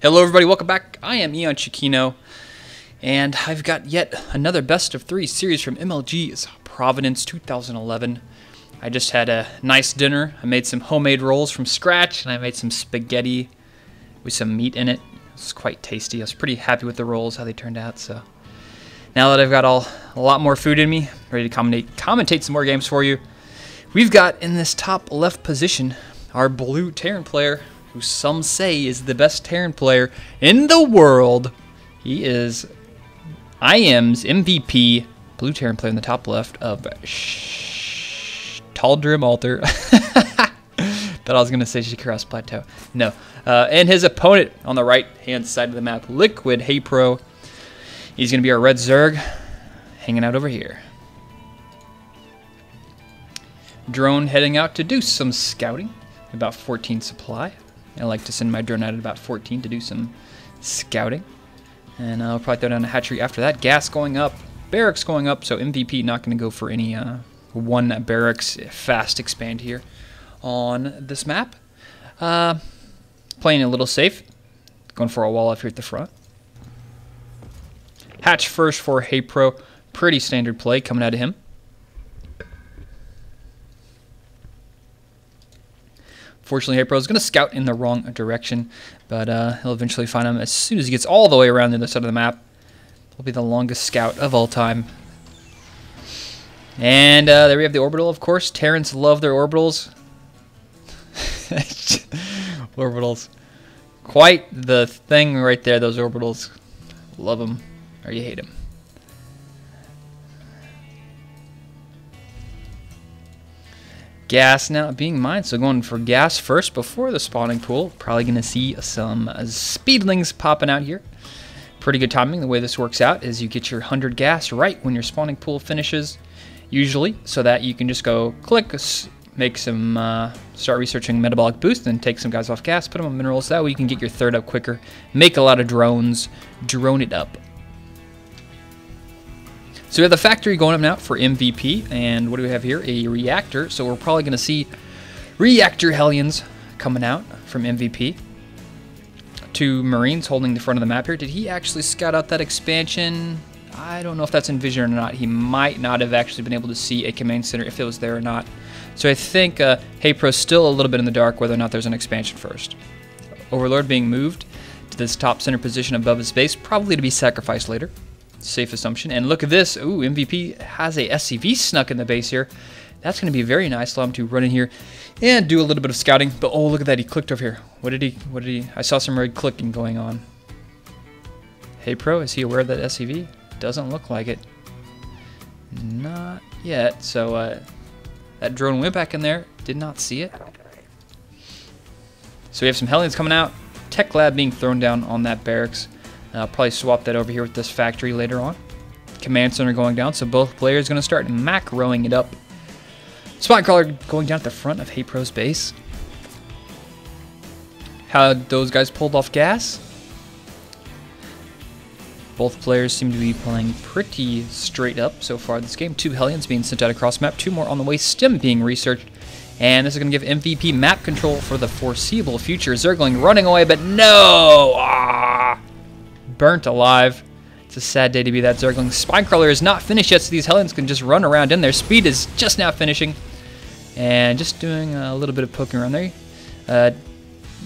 Hello everybody, welcome back. I am EonShiKeno, and I've got yet another best of 3 series from MLG's Providence 2011. I just had a nice dinner. I made some homemade rolls from scratch, and I made some spaghetti with some meat in it. It was quite tasty. I was pretty happy with the rolls, how they turned out. So now that I've got a lot more food in me, ready to commentate some more games for you. We've got in this top left position our blue Terran player, who some say is the best Terran player in the world. He is IM's MVP, blue Terran player in the top left of Taldrim Altar. Thought I was going to say Shikara's Plateau. No. And his opponent on the right-hand side of the map, Liquid Haypro. He's going to be our red Zerg, hanging out over here. Drone heading out to do some scouting, about 14 supply. I like to send my drone out at about 14 to do some scouting. And I'll probably throw down a hatchery after that. Gas going up, barracks going up, so MVP not going to go for any one barracks fast expand here on this map. Playing a little safe, going for a wall up here at the front. Hatch first for Haypro, pretty standard play coming out of him. Fortunately, Haypro is going to scout in the wrong direction, but he'll eventually find him as soon as he gets all the way around the other side of the map. He'll be the longest scout of all time. And there we have the orbital, of course. Terrans love their orbitals. Orbitals. Quite the thing right there, those orbitals. Love them, or you hate them. Gas now being mined, so going for gas first before the spawning pool. Probably going to see some speedlings popping out here. Pretty good timing. The way this works out is you get your 100 gas right when your spawning pool finishes, usually, so that you can just go click, make some, start researching metabolic boost, then take some guys off gas, put them on minerals. That way you can get your third up quicker, make a lot of drones, drone it up. So we have the factory going up now for MVP, and what do we have here? A reactor, so we're probably going to see reactor Hellions coming out from MVP. 2 Marines holding the front of the map here. Did he actually scout out that expansion? I don't know if that's in vision or not. He might not have actually been able to see a command center if it was there or not. So I think Haypro's still a little bit in the dark whether or not there's an expansion first. Overlord being moved to this top center position above his base, probably to be sacrificed later. Safe assumption. And look at this. Ooh, MVP has a SCV snuck in the base here. That's going to be very nice. Allow him to run in here and do a little bit of scouting. But oh, look at that. He clicked over here. What did he? I saw some red clicking going on. Haypro, is he aware of that SCV? Doesn't look like it. Not yet. So that drone went back in there. Did not see it. So we have some Hellions coming out. Tech lab being thrown down on that barracks. I'll probably swap that over here with this factory later on. Command center going down, so both players going to start macroing it up. Spot crawler going down at the front of Haypro's base. How those guys pulled off gas? Both players seem to be playing pretty straight up so far this game. 2 Hellions being sent out across map, 2 more on the way, stim being researched. And this is going to give MVP map control for the foreseeable future. Zergling running away, but no! Burnt alive. It's a sad day to be that Zergling. Spinecrawler is not finished yet, so these Hellions can just run around in there. Speed is just now finishing. And just doing a little bit of poking around there.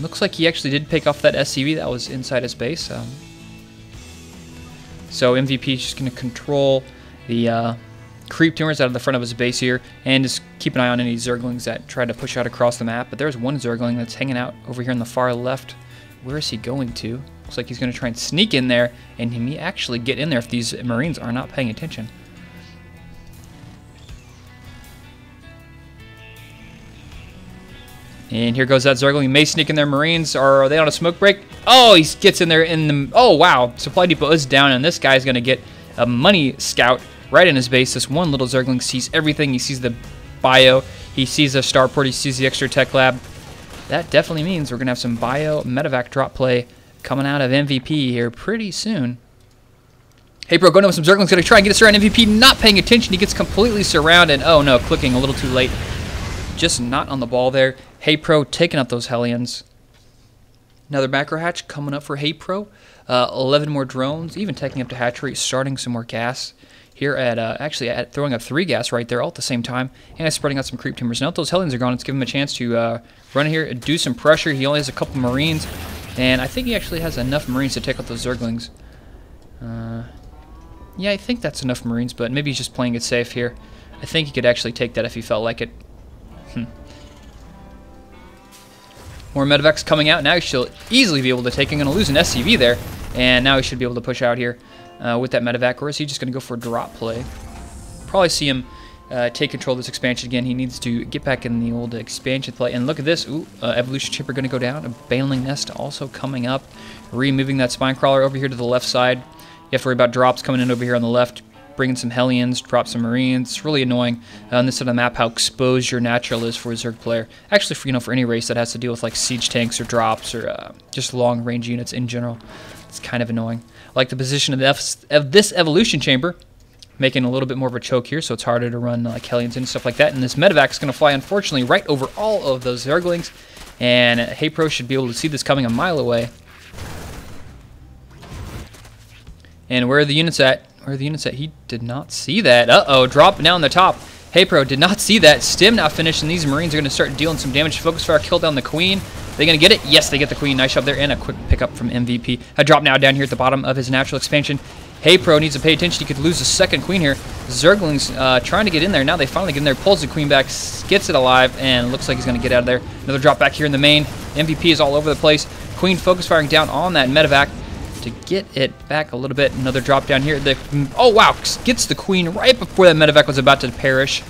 Looks like he actually did pick off that SCV that was inside his base. So MVP is just going to control the creep tumors out of the front of his base here, and just keep an eye on any Zerglings that try to push out across the map. But there's one Zergling that's hanging out over here on the far left. Where is he going to? Looks like he's going to try and sneak in there, and he may actually get in there if these Marines are not paying attention. And here goes that Zergling. He may sneak in there. Marines, are they on a smoke break? Oh, he gets in there in the... Oh, wow. Supply depot is down, and this guy's going to get a money scout right in his base. This one little Zergling sees everything. He sees the bio. He sees the starport. He sees the extra tech lab. That definitely means we're going to have some bio medevac drop play coming out of MVP here pretty soon. Haypro going in with some Zerglings, going to try and get us around. MVP not paying attention. He gets completely surrounded. Oh no, clicking a little too late. Just not on the ball there. Haypro taking up those Hellions. Another macro hatch coming up for Haypro. 11 more drones, even taking up to hatchery, starting some more gas here at actually throwing up 3 gas right there all at the same time, and spreading out some creep timbers. Now that those Hellions are gone, it's giving him a chance to run here and do some pressure. He only has a couple Marines, and I think he actually has enough Marines to take out those Zerglings. Yeah, I think that's enough Marines, but maybe he's just playing it safe here. I think he could actually take that if he felt like it. More medevacs coming out. Now he should easily be able to take. I'm going to lose an SCV there, and now he should be able to push out here with that medevac. Or is he just going to go for a drop play? Probably see him take control of this expansion again. He needs to get back in the old expansion play. And look at this. Ooh, evolution chipper going to go down. A baneling nest also coming up. Removing that spine crawler over here to the left side. You have to worry about drops coming in over here on the left. Bringing some Hellions, drop some Marines. It's really annoying on this side of the map how exposed your natural is for a Zerg player. Actually, for any race that has to deal with like siege tanks or drops or just long range units in general, it's kind of annoying. I like the position of this evolution chamber, making a little bit more of a choke here, so it's harder to run like Hellions and stuff like that. And this medevac is going to fly, unfortunately, right over all of those Zerglings, and Haypro should be able to see this coming a mile away. And where are the units at? Where are the units at? He did not see that. Uh-oh, drop down the top. Haypro did not see that. Stim now finished, and these Marines are going to start dealing some damage. Focus fire, kill down the Queen. They going to get it? Yes, they get the Queen. Nice job there, and a quick pickup from MVP. A drop now down here at the bottom of his natural expansion. Haypro needs to pay attention. He could lose the second Queen here. Zerglings trying to get in there. Now they finally get in there. Pulls the Queen back, gets it alive, and looks like he's going to get out of there. Another drop back here in the main. MVP is all over the place. Queen focus firing down on that medevac to get it back a little bit. Another drop down here. Oh wow, gets the Queen right before that medevac was about to perish.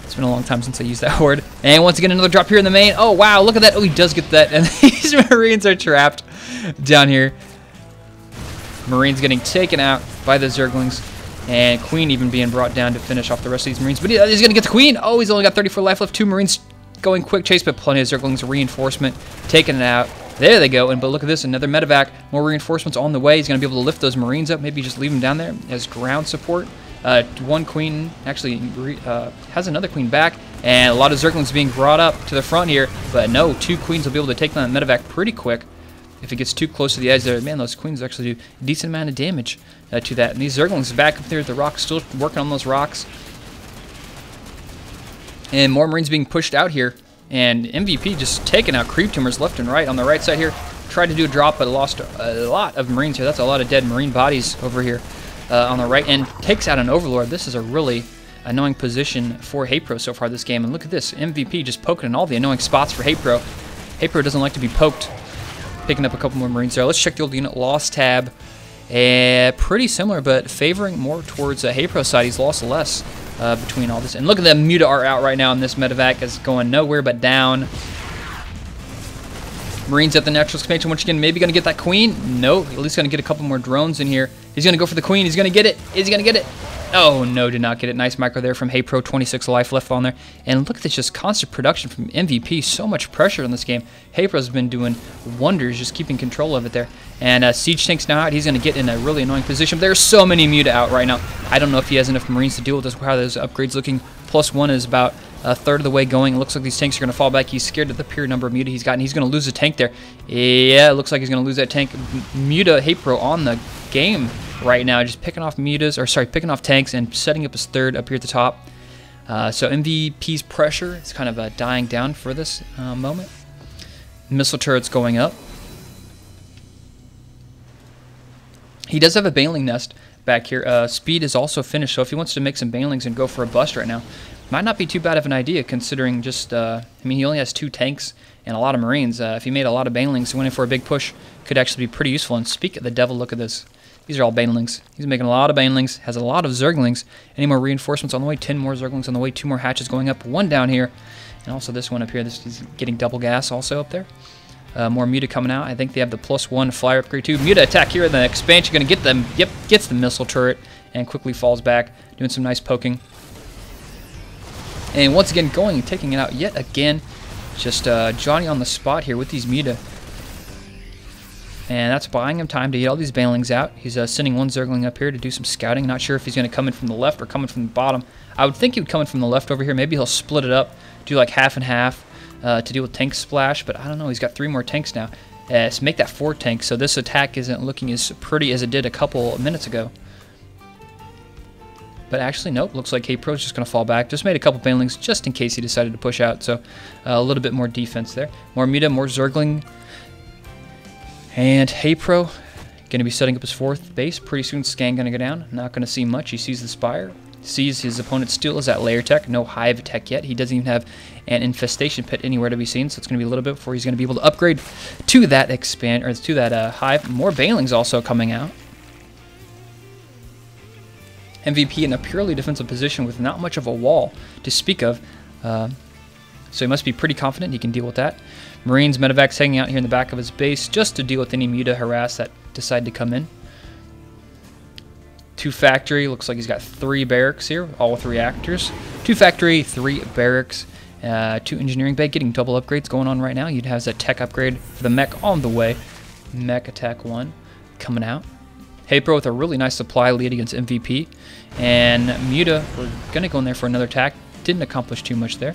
It's been a long time since I used that word. And once again, another drop here in the main. Oh wow, look at that. Oh, he does get that. And these Marines are trapped down here. Marines getting taken out by the Zerglings. And Queen even being brought down to finish off the rest of these Marines. But he's going to get the Queen. Oh, he's only got 34 life left. 2 Marines going quick chase, but plenty of Zerglings. Reinforcement taking it out. There they go, but look at this, another medevac, more reinforcements on the way. He's going to be able to lift those Marines up, maybe just leave them down there as ground support. 1 Queen actually has another Queen back, and a lot of Zerglings being brought up to the front here, but no, 2 Queens will be able to take down that medevac pretty quick. If it gets too close to the edge there, man, those Queens actually do a decent amount of damage to that. And these Zerglings back up there at the rocks, still working on those rocks. And more Marines being pushed out here. And MVP just taking out creep tumors left and right on the right side here. Tried to do a drop, but lost a lot of Marines here. That's a lot of dead Marine bodies over here on the right. And takes out an Overlord. This is a really annoying position for Haypro so far this game. And look at this. MVP just poking in all the annoying spots for Haypro. Haypro doesn't like to be poked. Picking up a couple more Marines there. Let's check the old unit loss tab. Pretty similar, but favoring more towards Haypro's side. He's lost less. Between all this. And look at the Muta are out right now, and this medevac is going nowhere but down. Marines at the natural expansion once again, maybe going to get that Queen. No, at least going to get a couple more drones in here. He's going to go for the Queen. He's going to get it. Is he going to get it? Oh, no, did not get it. Nice micro there from Haypro, 26 life left on there. And look at this, just constant production from MVP. So much pressure in this game. Haypro's been doing wonders, just keeping control of it there. And Siege Tank's now out. He's going to get in a really annoying position. There's so many Muta out right now. I don't know if he has enough Marines to deal with this. How those upgrades looking. +1 is about a third of the way going. It looks like these tanks are going to fall back. He's scared of the pure number of Muta he's gotten. He's going to lose a tank there. Yeah, it looks like he's going to lose that tank. Muta Haypro on the game right now, just picking off picking off tanks and setting up his third up here at the top. So MVP's pressure is kind of dying down for this moment. Missile turrets going up. He does have a baneling nest back here. Speed is also finished, so if he wants to make some banelings and go for a bust right now, might not be too bad of an idea considering just, I mean, he only has 2 tanks and a lot of Marines. If he made a lot of banelings, went in for a big push, could actually be pretty useful. And speak of the devil, look at this. These are all banelings. He's making a lot of banelings, has a lot of Zerglings. Any more reinforcements on the way? 10 more Zerglings on the way, 2 more hatches going up, 1 down here. And also this one up here, this is getting double gas also up there. More Muta coming out. I think they have the +1 flyer upgrade too. Muta attack here in the expansion, going to get them. Yep, gets the missile turret and quickly falls back, doing some nice poking. And once again, going and taking it out yet again. Just Johnny on the spot here with these Muta. And that's buying him time to get all these banelings out. He's sending 1 Zergling up here to do some scouting. Not sure if he's going to come in from the left or coming from the bottom. I would think he would come in from the left over here. Maybe he'll split it up, do like half and half to deal with tank splash. But I don't know. He's got 3 more tanks now. make that 4 tank, so this attack isn't looking as pretty as it did a couple minutes ago. But actually, nope, looks like Haypro's just going to fall back. Just made a couple banelings just in case he decided to push out, so a little bit more defense there. More Muta, more Zergling. And Haypro going to be setting up his 4th base. Pretty soon, Scan going to go down. Not going to see much. He sees the Spire. Sees his opponent still is at layer tech. No hive tech yet. He doesn't even have an infestation pit anywhere to be seen, so it's going to be a little bit before he's going to be able to upgrade to that expand, or to that hive. More banelings also coming out. MVP in a purely defensive position with not much of a wall to speak of. So he must be pretty confident he can deal with that. Marines, medevacs hanging out here in the back of his base just to deal with any Muta harass that decide to come in. 2 factory, looks like he's got 3 barracks here, all with reactors. 2 factory, 3 barracks, 2 engineering bay, getting double upgrades going on right now. You'd have that tech upgrade for the mech on the way. Mech attack 1 coming out. Haypro with a really nice supply lead against MVP. And Muta, we're going to go in there for another attack. Didn't accomplish too much there.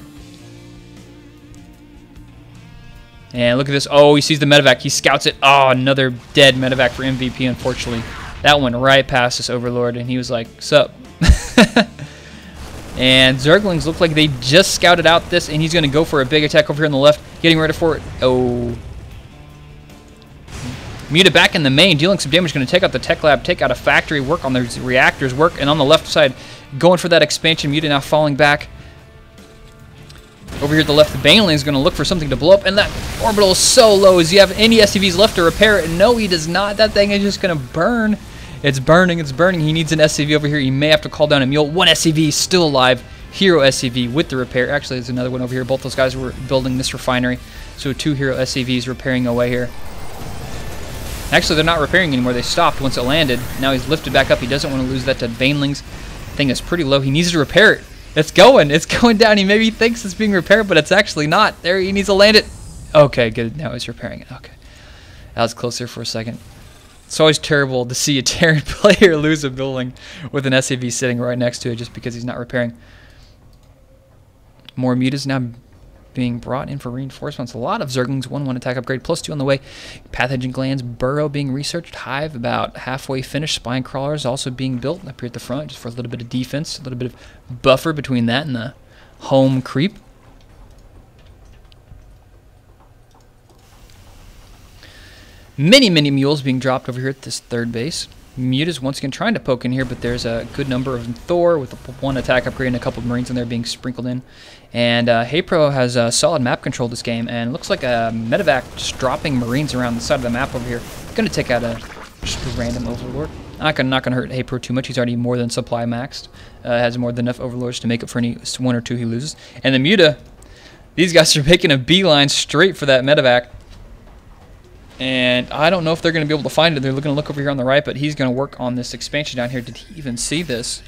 And look at this. Oh, he sees the medevac. He scouts it. Oh, another dead medevac for MVP, unfortunately. That went right past this Overlord, and he was like, sup? And Zerglings look like they just scouted out this, and he's going to go for a big attack over here on the left, getting ready for it. Oh. Muta back in the main, dealing some damage, going to take out the tech lab, take out a factory, work on the reactors, work, and on the left side, going for that expansion. Muta now falling back. Over here at the left, the Baneling is going to look for something to blow up, and that orbital is so low. Does he have any SCVs left to repair it? No, he does not. That thing is just going to burn. It's burning, it's burning. He needs an SCV over here. He may have to call down a mule. 1 SCV still alive. Hero SCV with the repair. Actually, there's another one over here. Both those guys were building this refinery. So 2 hero SCVs repairing away here. Actually, they're not repairing anymore. They stopped once it landed. Now he's lifted back up. He doesn't want to lose that to Banelings. Thing is pretty low. He needs to repair it. It's going down. He maybe thinks it's being repaired, but it's actually not. There, he needs to land it. Okay, good. Now he's repairing it. Okay. That was closer for a second. It's always terrible to see a Terran player lose a building with an SCV sitting right next to it just because he's not repairing. More mutas now being brought in for reinforcements. A lot of Zerglings, 1/1 attack upgrade, +2 on the way. Pathogen glands, burrow being researched. Hive about halfway finished. Spine crawlers also being built up here at the front just for a little bit of defense, a little bit of buffer between that and the home creep. Many mules being dropped over here at this 3rd base. Mutas once again trying to poke in here, but there's a good number of Thor with 1 attack upgrade and a couple of Marines in there being sprinkled in. And Haypro has solid map control this game, and looks like a medevac just dropping Marines around the side of the map over here. Going to take out just a random Overlord. Not gonna hurt Haypro too much. He's already more than supply maxed. Has more than enough Overlords to make up for any 1 or 2 he loses. And the Muta, these guys are making a beeline straight for that medevac. And I don't know if they're going to be able to find it. They're going to look over here on the right, but he's going to work on this expansion down here. Did he even see this?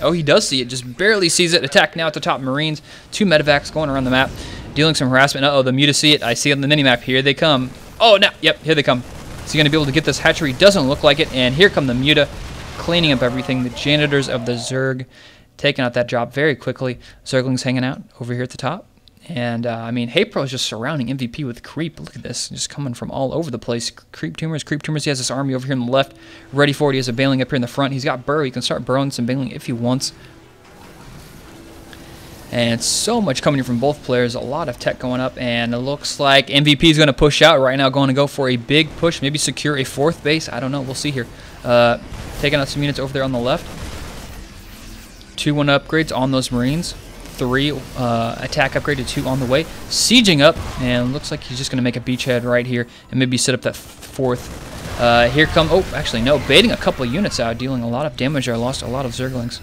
Oh, he does see it. Just barely sees it. Attack now at the top. Marines. 2 medevacs going around the map. Dealing some harassment. Uh-oh, the Muta see it. I see it on the minimap. Here they come. Oh, no. Yep, here they come. Is he going to be able to get this hatchery? Doesn't look like it. And here come the Muta cleaning up everything. The janitors of the Zerg taking out that job very quickly. Zerglings hanging out over here at the top. And, I mean, Haypro is just surrounding MVP with creep. Look at this. Just coming from all over the place. Creep tumors. He has this army over here on the left ready for it. He has a Baneling up here in the front. He's got burrow. He can start burrowing some Baneling if he wants. And so much coming from both players. A lot of tech going up. And it looks like MVP is going to push out right now. Going to go for a big push. Maybe secure a 4th base. I don't know. We'll see here. Taking out some units over there on the left. 2-1 upgrades on those Marines. 3 attack upgrade to 2 on the way. Sieging up, and looks like he's just going to make a beachhead right here and maybe set up that 4th. Here come, oh, actually no, baiting a couple of units out, dealing a lot of damage. I lost a lot of Zerglings.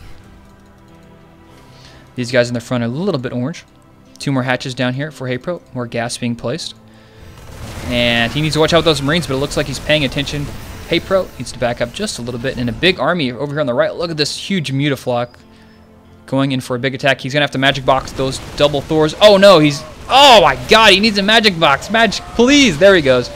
These guys in the front are a little bit orange. 2 more hatches down here for Haypro, more gas being placed. And he needs to watch out with those Marines, but it looks like he's paying attention. Haypro needs to back up just a little bit, and a big army over here on the right. Look at this huge Mutaflock. Going in for a big attack. He's going to have to magic box those double Thors. Oh, no. Oh, my God. He needs a magic box. Magic, please. There he goes.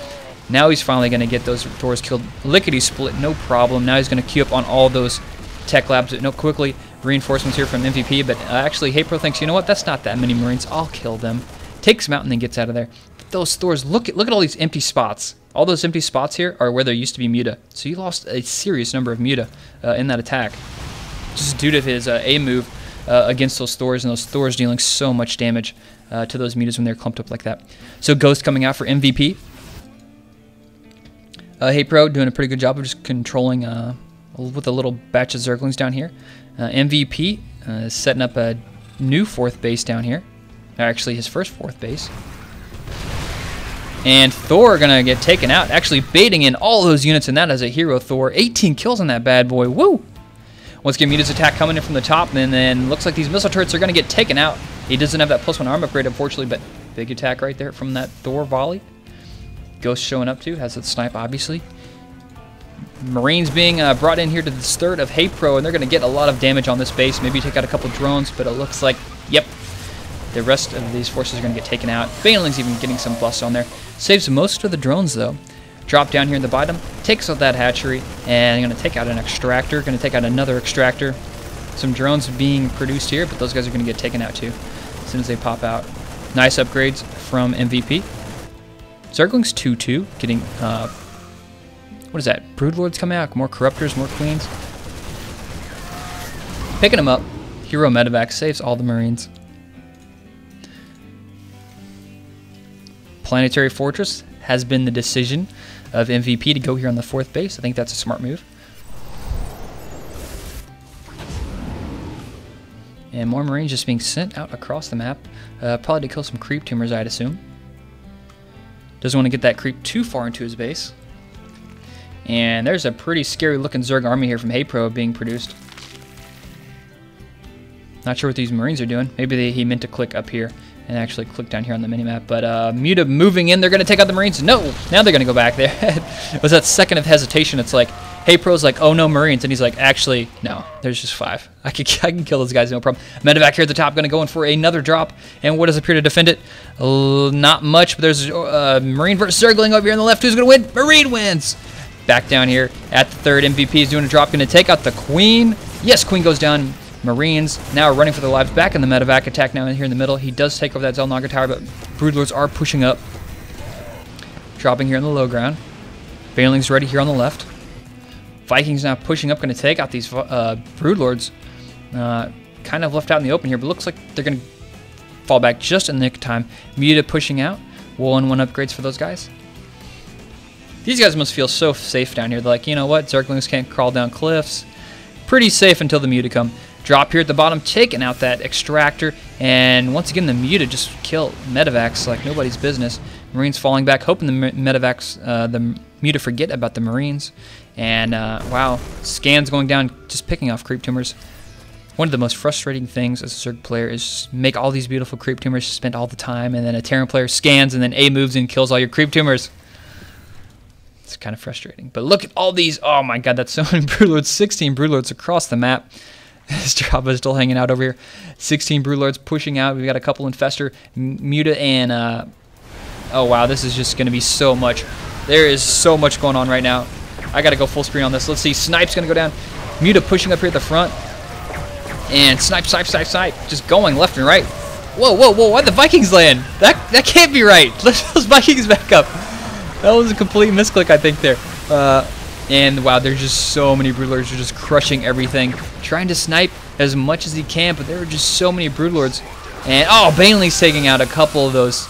Now he's finally going to get those Thors killed. Lickety split. No problem. Now he's going to queue up on all those tech labs. No, quickly. Reinforcements here from MVP. But actually, Haypro thinks, you know what? That's not that many Marines. I'll kill them. Takes them out and then gets out of there. at those Thors. Look at all these empty spots. All those empty spots here are where there used to be Muta. So you lost a serious number of Muta in that attack, just due to his A move against those Thors, and those Thors dealing so much damage to those Mutas when they're clumped up like that. So Ghost coming out for MVP. Haypro doing a pretty good job of just controlling with a little batch of Zerglings down here. MVP is setting up a new 4th base down here. Actually, his first 4th base. And Thor gonna get taken out, actually baiting in all those units, and that is a hero Thor. 18 kills on that bad boy. Woo! Once again, Muta's attack coming in from the top, and then looks like these missile turrets are gonna get taken out. He doesn't have that +1 arm upgrade, unfortunately, but big attack right there from that Thor volley. Ghost showing up too, has that snipe, obviously. Marines being brought in here to this 3rd of Haypro, and they're gonna get a lot of damage on this base. Maybe take out a couple drones, but it looks like, yep, the rest of these forces are going to get taken out. Baneling's even getting some busts on there. Saves most of the drones, though. Drop down here in the bottom. Takes out that hatchery. And going to take out an extractor. Going to take out another extractor. Some drones being produced here, but those guys are going to get taken out, too, as soon as they pop out. Nice upgrades from MVP. Zerglings 2-2. Getting, what is that? Broodlords coming out. More Corruptors, more Queens. Picking them up. Hero Medevac saves all the Marines. Planetary Fortress has been the decision of MVP to go here on the 4th base. I think that's a smart move. And more Marines just being sent out across the map. Probably to kill some creep tumors, I'd assume. Doesn't want to get that creep too far into his base. And there's a pretty scary looking Zerg army here from Haypro being produced. Not sure what these Marines are doing. Maybe he meant to click up here and actually click down here on the minimap. But Muta moving in. They're going to take out the Marines. No! Now they're going to go back there. It was that second of hesitation. It's like, Haypro's like, oh no, Marines. And he's like, actually, no. There's just 5. I can kill those guys, no problem. Medevac here at the top, going to go in for another drop. And what does appear to defend it? Not much, but there's Marine versus Zergling over here on the left. Who's going to win? Marine wins! Back down here at the 3rd. MVP is doing a drop. Going to take out the Queen. Yes, Queen goes down. Marines now running for their lives back in the medevac attack now here in the middle. He does take over that Zelnaga tower, but Broodlords are pushing up. Dropping here in the low ground. Baneling's ready here on the left. Vikings now pushing up, going to take out these Broodlords. Kind of left out in the open here, but looks like they're going to fall back just in the nick of time. Muta pushing out. 1-1 upgrades for those guys. These guys must feel so safe down here. They're like, you know what? Zerglings can't crawl down cliffs. Pretty safe until the Muta come. Drop here at the bottom, taking out that extractor, and once again the Muta just kill medevacs like nobody's business. Marines falling back, hoping the medevacs, the Muta forget about the Marines. And wow, scans going down, just picking off creep tumors. One of the most frustrating things as a Zerg player is just make all these beautiful creep tumors, spend all the time, and then a Terran player scans and then A moves and kills all your creep tumors. It's kind of frustrating. But look at all these. Oh my god, that's so many Broodlords. 16 Broodlords across the map. This Jabba is still hanging out over here. 16 Broodlords pushing out. We've got a couple Infestor, Muta, and oh wow, this is just going to be so much. There is so much going on right now. I got to go full screen on this. Let's see. Snipe's going to go down. Muta pushing up here at the front. And snipe. Just going left and right. Whoa. Why'd the Vikings land? That can't be right. Lift those Vikings back up. That was a complete misclick, I think, there. And wow, there's just so many Broodlords are just crushing everything. Trying to snipe as much as he can, but there are just so many Broodlords. And oh, Baneling's taking out a couple of those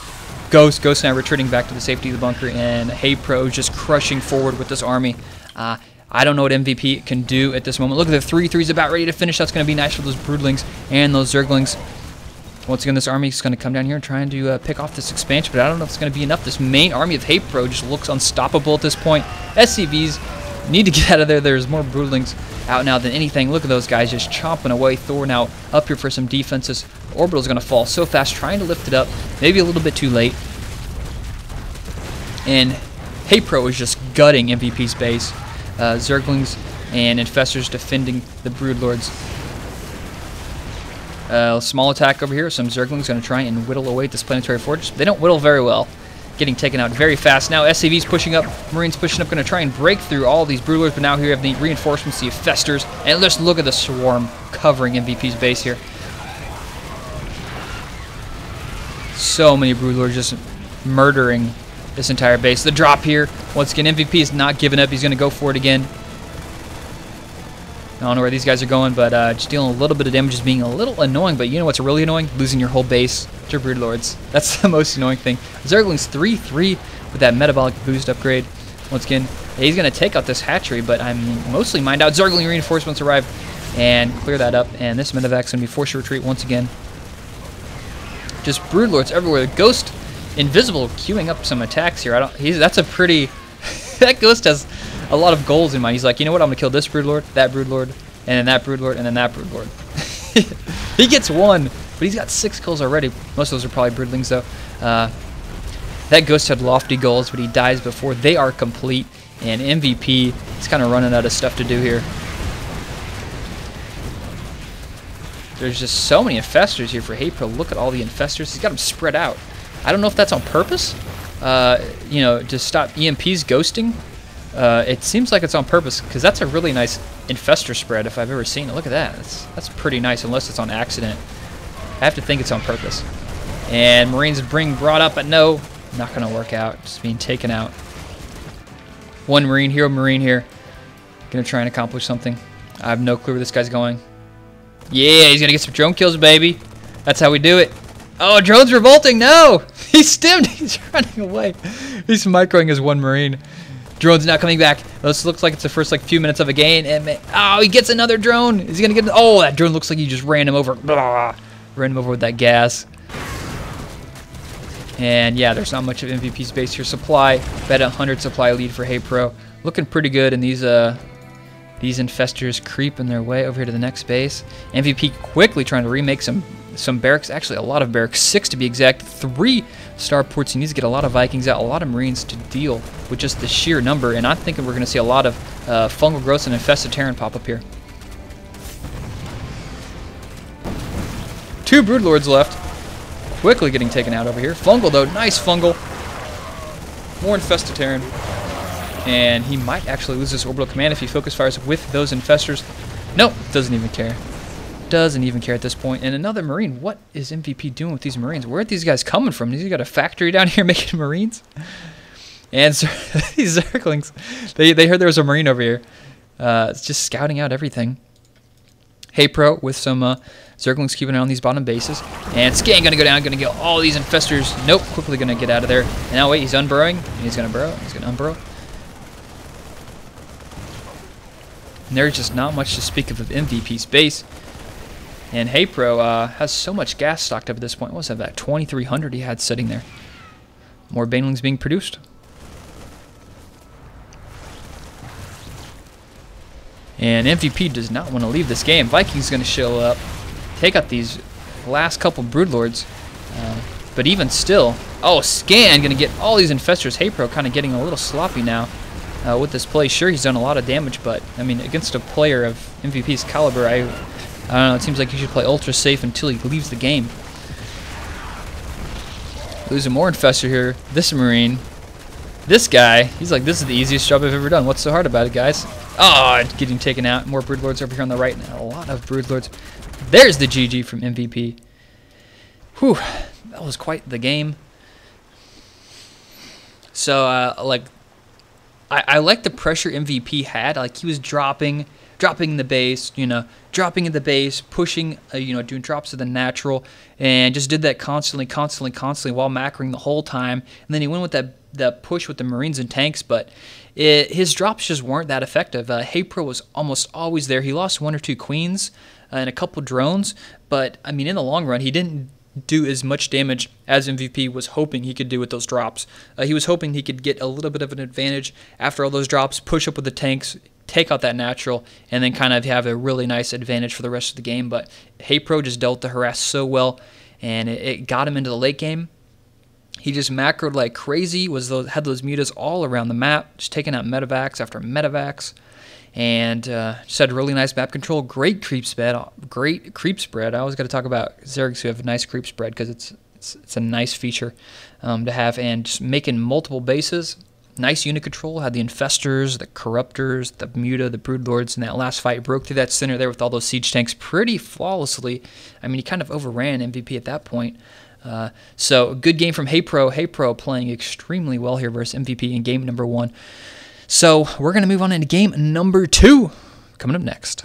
Ghosts. Ghost now returning back to the safety of the bunker, and Haypro just crushing forward with this army. I don't know what MVP can do at this moment. Look at the 3-3's about ready to finish. That's going to be nice for those Broodlings and those Zerglings. Once again, this army is going to come down here and trying to pick off this expansion, but I don't know if it's going to be enough. This main army of Haypro just looks unstoppable at this point. SCVs need to get out of there. There's more Broodlings out now than anything. Look at those guys just chomping away. Thor now up here for some defenses. Orbital's going to fall so fast, trying to lift it up. Maybe a little bit too late. And Haypro is just gutting MVP's base. Zerglings and Infestors defending the Broodlords. Small attack over here. Some Zerglings going to try and whittle away at this planetary fortress. They don't whittle very well. Getting taken out very fast. Now SCV's pushing up. Marines pushing up. Going to try and break through all these Broodlords. But now here you have the reinforcements, the Infestors. And let's look at the swarm covering MVP's base here. So many Broodlords just murdering this entire base. The drop here, once again, MVP is not giving up. He's going to go for it again. I don't know where these guys are going, but just dealing a little bit of damage is being a little annoying. But you know what's really annoying? Losing your whole base to Broodlords. That's the most annoying thing. Zerglings 3-3 with that metabolic boost upgrade. Once again, he's going to take out this hatchery, but I'm mostly mined out. Zergling reinforcements arrive and clear that up. And this medevac's going to be forced to retreat once again. Just Broodlords everywhere. The Ghost Invisible queuing up some attacks here. That's a pretty... that Ghost has a lot of goals in mind. He's like, you know what? I'm going to kill this Broodlord, that Broodlord, and then that Broodlord, and then that Broodlord. He gets one, but he's got 6 kills already. Most of those are probably Broodlings, though. That Ghost had lofty goals, but he dies before they are complete. And MVP is kind of running out of stuff to do here. There's just so many infestors here for Haypro. Look at all the infestors. He's got them spread out. I don't know if that's on purpose, you know, to stop EMPs ghosting. It seems like it's on purpose, because that's a really nice infestor spread if I've ever seen it. Look at that. That's pretty nice, unless it's on accident. I have to think it's on purpose. And Marines being brought up, but no, not going to work out. Just being taken out. One Marine here. Going to try and accomplish something. I have no clue where this guy's going. Yeah, he's going to get some drone kills, baby. That's how we do it. Oh, drone's revolting. No! He's stimmed. He's running away. He's microing his one Marine. Drone's not coming back. This looks like it's the first few minutes of a game. And oh, he gets another drone. Is he going to get... Oh, that drone looks like he just ran him over. Blah, ran him over with that gas. And yeah, there's not much of MVP's base here. Supply, bet 100 supply lead for Haypro. Looking pretty good, and these infestors creeping their way over here to the next base. MVP quickly trying to remake some barracks. Actually, a lot of barracks. 6 to be exact. 3 starports. He needs to get a lot of Vikings out, a lot of Marines to deal with just the sheer number. And I'm thinking we're going to see a lot of fungal growths and infested Terran pop up here. 2 Broodlords left. Quickly getting taken out over here. Fungal, though. Nice fungal. More infested Terran. And he might actually lose this orbital command if he focus fires with those infestors. Nope, doesn't even care. Doesn't even care at this point. And another Marine. What is MVP doing with these Marines? Where are these guys coming from? He's got a factory down here making Marines? And these Zerglings, they heard there was a Marine over here. It's just scouting out everything. Haypro with some Zerglings keeping an eye on these bottom bases. And Scan going to go down, going to get all these infestors. Nope, quickly going to get out of there. And now wait, he's unburrowing. He's going to burrow. He's going to unburrow. And there's just not much to speak of MVP's base. And Haypro has so much gas stocked up at this point. What was that, about 2,300 he had sitting there? More banelings being produced. And MVP does not want to leave this game. Vikings going to show up, take out these last couple Broodlords. But even still, oh, Scan going to get all these infestors. Haypro kind of getting a little sloppy now with this play. Sure, he's done a lot of damage, but I mean, against a player of MVP's caliber, I don't know. It seems like he should play ultra safe until he leaves the game. Losing more infestor here. This Marine, this guy, he's like, this is the easiest job I've ever done. What's so hard about it, guys? Oh, getting taken out. More Broodlords over here on the right. A lot of Broodlords. There's the GG from MVP. Whew, that was quite the game. So, like, I like the pressure MVP had. Like, he was dropping the base, you know, dropping in the base, pushing, you know, doing drops to the natural, and just did that constantly while macroing the whole time. And then he went with that push with the Marines and tanks, but his drops just weren't that effective. Haypro was almost always there. He lost 1 or 2 queens and a couple drones, but I mean, in the long run, he didn't do as much damage as MVP was hoping he could do with those drops. He was hoping he could get a little bit of an advantage after all those drops, push up with the tanks, take out that natural, and then kind of have a really nice advantage for the rest of the game. But Haypro just dealt the harass so well, and it got him into the late game. He just macroed like crazy, had those mutas all around the map, just taking out medevacs after medevacs, and just had really nice map control. Great creep spread. I always got to talk about Zergs who have a nice creep spread because it's a nice feature to have, and just making multiple bases. Nice unit control, had the infestors, the corruptors, the muta, the broodlords in that last fight. Broke through that center there with all those siege tanks pretty flawlessly. I mean, he kind of overran MVP at that point. So good game from Haypro. Haypro playing extremely well here versus MVP in game number 1. So we're going to move on into game number 2 coming up next.